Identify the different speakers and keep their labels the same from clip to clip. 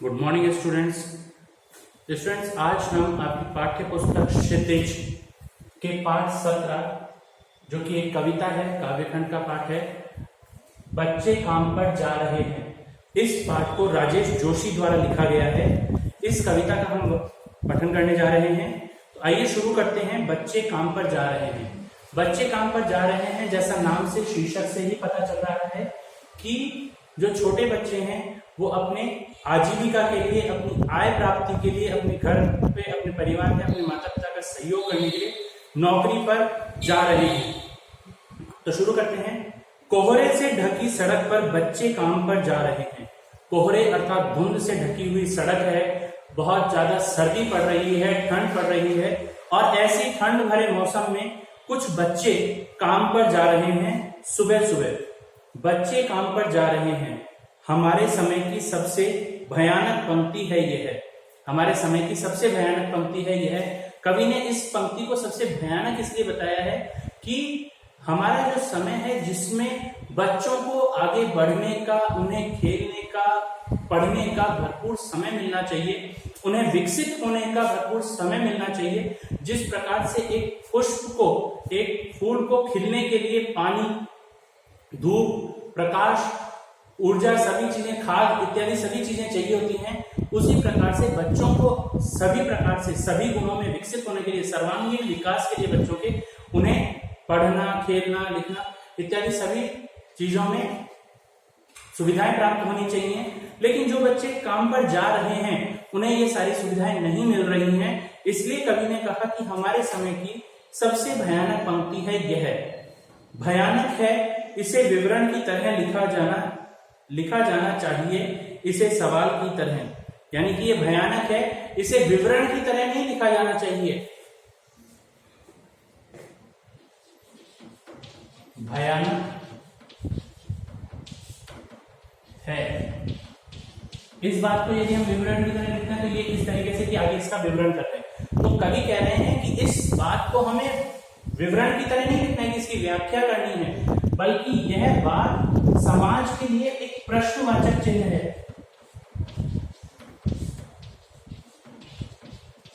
Speaker 1: Good morning students. Students, आज हम आपकी पाठ्य पुस्तक क्षितिज के पाठ 17 जो कि एक कविता है, काव्यखंड का पाठ है, बच्चे काम पर जा रहे हैं। इस पाठ को राजेश जोशी द्वारा लिखा गया है। इस कविता का हम पठन करने जा रहे हैं। तो आइए शुरू करते हैं। बच्चे काम पर जा रहे हैं। बच्चे काम पर जा रहे हैं, जैसा नाम से, शीर्षक से ही पता चल रहा है कि जो छोटे बच्चे हैं वो अपने आजीविका के लिए, अपनी आय प्राप्ति के लिए, अपने घर पे, अपने परिवार में, अपने माता पिता का सहयोग करने के लिए नौकरी पर जा रहे हैं। तो शुरू करते हैं। कोहरे से ढकी सड़क पर बच्चे काम पर जा रहे हैं। कोहरे अर्थात धुंध से ढकी हुई सड़क है, बहुत ज्यादा सर्दी पड़ रही है, ठंड पड़ रही है, और ऐसी ठंड भरे मौसम में कुछ बच्चे काम पर जा रहे हैं। सुबह सुबह बच्चे काम पर जा रहे हैं। हमारे समय की सबसे भयानक पंक्ति है यह। हमारे समय की सबसे भयानक पंक्ति है यह। कवि ने इस पंक्ति को सबसे भयानक इसलिए बताया है कि हमारा जो समय है, जिसमें बच्चों को आगे बढ़ने का, उन्हें खेलने का, पढ़ने का भरपूर समय मिलना चाहिए, उन्हें विकसित होने का भरपूर समय मिलना चाहिए। जिस प्रकार से एक पुष्प को, एक फूल को खिलने के लिए पानी, धूप, प्रकाश, ऊर्जा, सभी चीजें, खाद इत्यादि सभी चीजें चाहिए होती हैं, उसी प्रकार से बच्चों को सभी प्रकार से, सभी गुणों में विकसित होने के लिए, सर्वांगीण विकास के लिए बच्चों के, उन्हें पढ़ना, खेलना, लिखना इत्यादि सभी चीजों में सुविधाएं प्राप्त होनी चाहिए। लेकिन जो बच्चे काम पर जा रहे हैं उन्हें ये सारी सुविधाएं नहीं मिल रही हैं। इसलिए कवि ने कहा कि हमारे समय की सबसे भयानक पंक्ति है यह। भयानक है, इसे विवरण की तरह लिखा जाना चाहिए, इसे सवाल की तरह। यानी कि ये भयानक है, इसे विवरण की तरह नहीं लिखा जाना चाहिए। भयानक है, इस बात को यदि हम विवरण की तरह लिखते हैं तो ये इस तरीके से कि आगे इसका विवरण करते हैं। तो कवि कह रहे हैं कि इस बात को हमें विवरण की तरह नहीं लिखना है कि इसकी व्याख्या करनी है, बल्कि यह बात समाज के लिए एक प्रश्नवाचक चिन्ह है।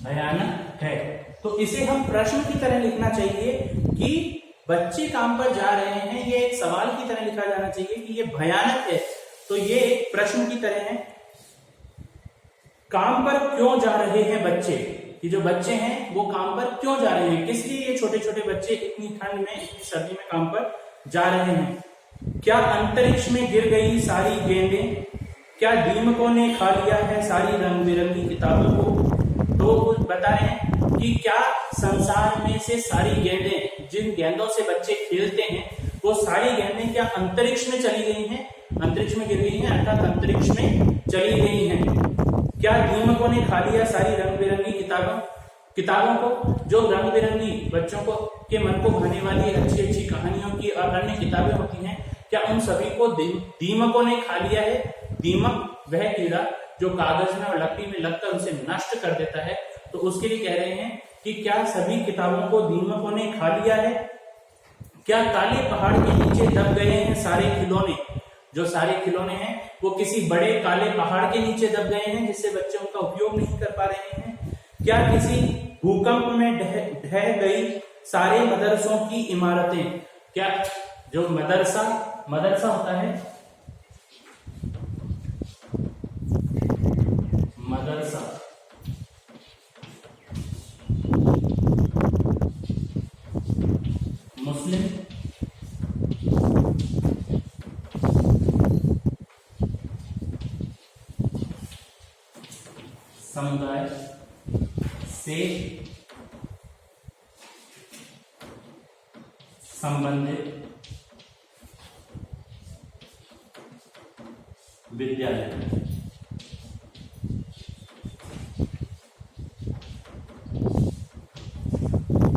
Speaker 1: भयानक है तो इसे हम प्रश्न की तरह लिखना चाहिए कि बच्चे काम पर जा रहे हैं, ये एक सवाल की तरह लिखा जाना चाहिए कि ये भयानक है, तो ये एक प्रश्न की तरह है। काम पर क्यों जा रहे हैं बच्चे? कि जो बच्चे हैं वो काम पर क्यों जा रहे हैं, किस लिए ये छोटे छोटे बच्चे इतनी ठंड में, इतनी सर्दी में काम पर जा रहे हैं? क्या अंतरिक्ष में गिर गई सारी गेंदें? क्या दीमकों ने खा लिया है सारी रंग बिरंगी किताबों को? तो वो बता रहे हैं कि क्या संसार में से सारी गेंदें, जिन गेंदों से बच्चे खेलते हैं, वो सारी गेंदें क्या अंतरिक्ष में चली गई हैं? अंतरिक्ष में गिर गई हैं, अर्थात अंतरिक्ष में चली गई हैं। क्या दीमकों ने खा लिया सारी रंग बिरंगी किताबों को? जो रंग बिरंगी बच्चों को के मन को भाने वाली अच्छी अच्छी कहानियों की और अन्य किताबें होती हैं, क्या उन सभी को दीमकों ने खा लिया है? दीमक वह कीड़ा जो कागज में और लकड़ी में लगकर उसे नष्ट कर देता है। तो उसके लिए कह रहे हैं कि क्या सभी किताबों को दीमकों ने खा लिया है? क्या काले पहाड़ के नीचे दब गए हैं सारे खिलौने? जो सारे खिलौने हैं वो किसी बड़े काले पहाड़ के नीचे दब गए हैं, जिससे बच्चे उनका उपयोग नहीं कर पा रहे हैं? क्या किसी भूकंप में ढह गई सारे मदरसों की इमारतें? क्या जो मदरसा होता है, मदरसा, मुस्लिम समुदाय से संबंधित विद्यालय।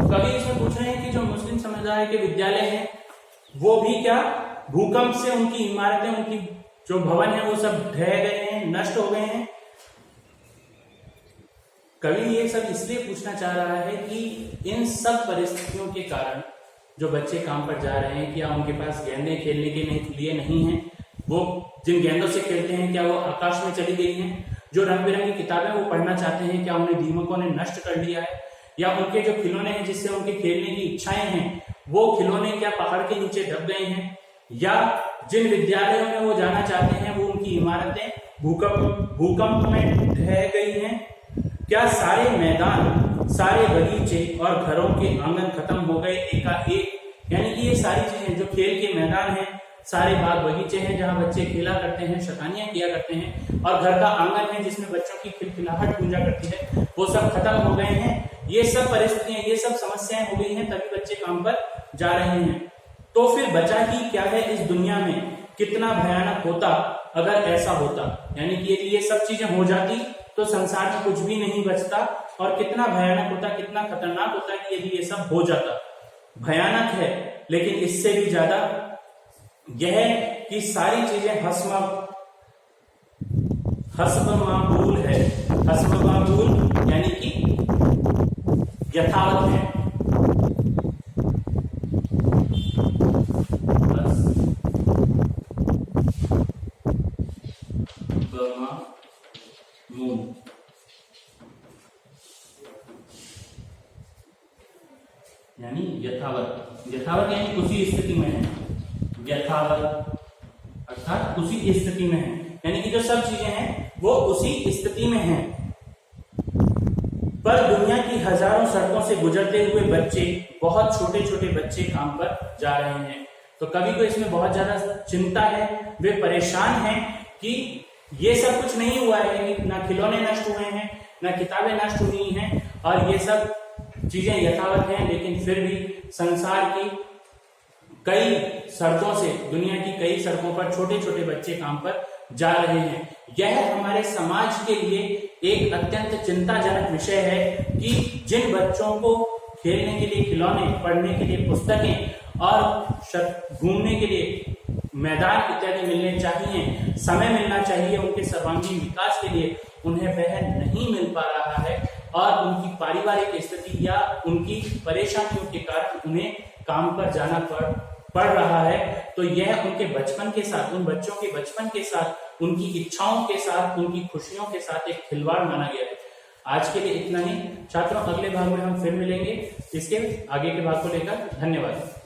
Speaker 1: कभी इसमें पूछ रहे हैं कि जो मुस्लिम समुदाय के विद्यालय हैं वो भी क्या भूकंप से उनकी इमारतें, उनकी जो भवन है वो सब ढह गए हैं, नष्ट हो गए हैं? कवि ये सब इसलिए पूछना चाह रहा है कि इन सब परिस्थितियों के कारण जो बच्चे काम पर जा रहे हैं, क्या उनके पास गेंदें खेलने के लिए नहीं है? वो जिन गेंदों से खेलते हैं क्या वो आकाश में चली गई हैं? जो रंग बिरंगी किताबें वो पढ़ना चाहते हैं, क्या उन्हें दीमकों ने नष्ट कर लिया है, या उनके जो खिलौने हैं जिससे उनके खेलने की इच्छाएं हैं वो खिलौने क्या पहाड़ के नीचे दब गए हैं, या जिन विद्यालयों में वो जाना चाहते हैं वो उनकी इमारतें भूकंप में ढह गई हैं, क्या सारे मैदान, सारे बगीचे और घरों के आंगन खत्म हो गए एकाएक। यानी कि ये सारी चीजें, जो खेल के मैदान हैं, सारे बाग बगीचे हैं जहां बच्चे खेला करते हैं, शैतानियां किया करते हैं, और घर का आंगन है जिसमें बच्चों की खिलखिलाहट गूंजा करती है, वो सब खत्म हो गए हैं। ये सब परिस्थितियां, ये सब समस्याएं हो गई हैं, तभी बच्चे काम पर जा रहे हैं। तो फिर बचा ही क्या है इस दुनिया में? कितना भयानक होता अगर ऐसा होता, यानी कि यदि ये सब चीजें हो जाती तो संसार में कुछ भी नहीं बचता, और कितना भयानक होता, कितना खतरनाक होता कि यदि ये सब हो जाता। भयानक है, लेकिन इससे भी ज्यादा यह कि सारी चीजें हस्बमामूल है। हस्बमामूल यानी कि यथावत है। यानी यथावत, यथावत यानी उसी स्थिति में है, यथावत अर्थात उसी स्थिति में है, यानी कि जो सब चीजें हैं वो उसी स्थिति में हैं। पर दुनिया की हजारों सड़कों से गुजरते हुए बच्चे, बहुत छोटे छोटे बच्चे काम पर जा रहे हैं। तो कवि को इसमें बहुत ज्यादा चिंता है, वे परेशान हैं कि ये सब कुछ नहीं हुआ है, ना खिलौने नष्ट हुए हैं, ना किताबें नष्ट हुई हैं, और ये सब चीजें यथावत हैं, लेकिन फिर भी संसार की कई सड़कों से, दुनिया की कई सड़कों पर छोटे छोटे बच्चे काम पर जा रहे हैं। यह हमारे समाज के लिए एक अत्यंत चिंताजनक विषय है कि जिन बच्चों को खेलने के लिए खिलौने, पढ़ने के लिए पुस्तकें और घूमने के लिए मैदान इत्यादि मिलने चाहिए, समय मिलना चाहिए उनके सर्वांगीण विकास के लिए, उन्हें वह नहीं मिल पा रहा है, और उनकी पारिवारिक स्थिति या उनकी परेशानियों के कारण उन्हें काम पर जाना पड़ रहा है। तो यह उनके बचपन के साथ, उन बच्चों के बचपन के साथ, उनकी इच्छाओं के साथ, उनकी खुशियों के साथ एक खिलवाड़ माना गया है। आज के लिए इतना ही छात्रों, अगले भाग में हम फिर मिलेंगे इसके आगे के भाग को लेकर। धन्यवाद।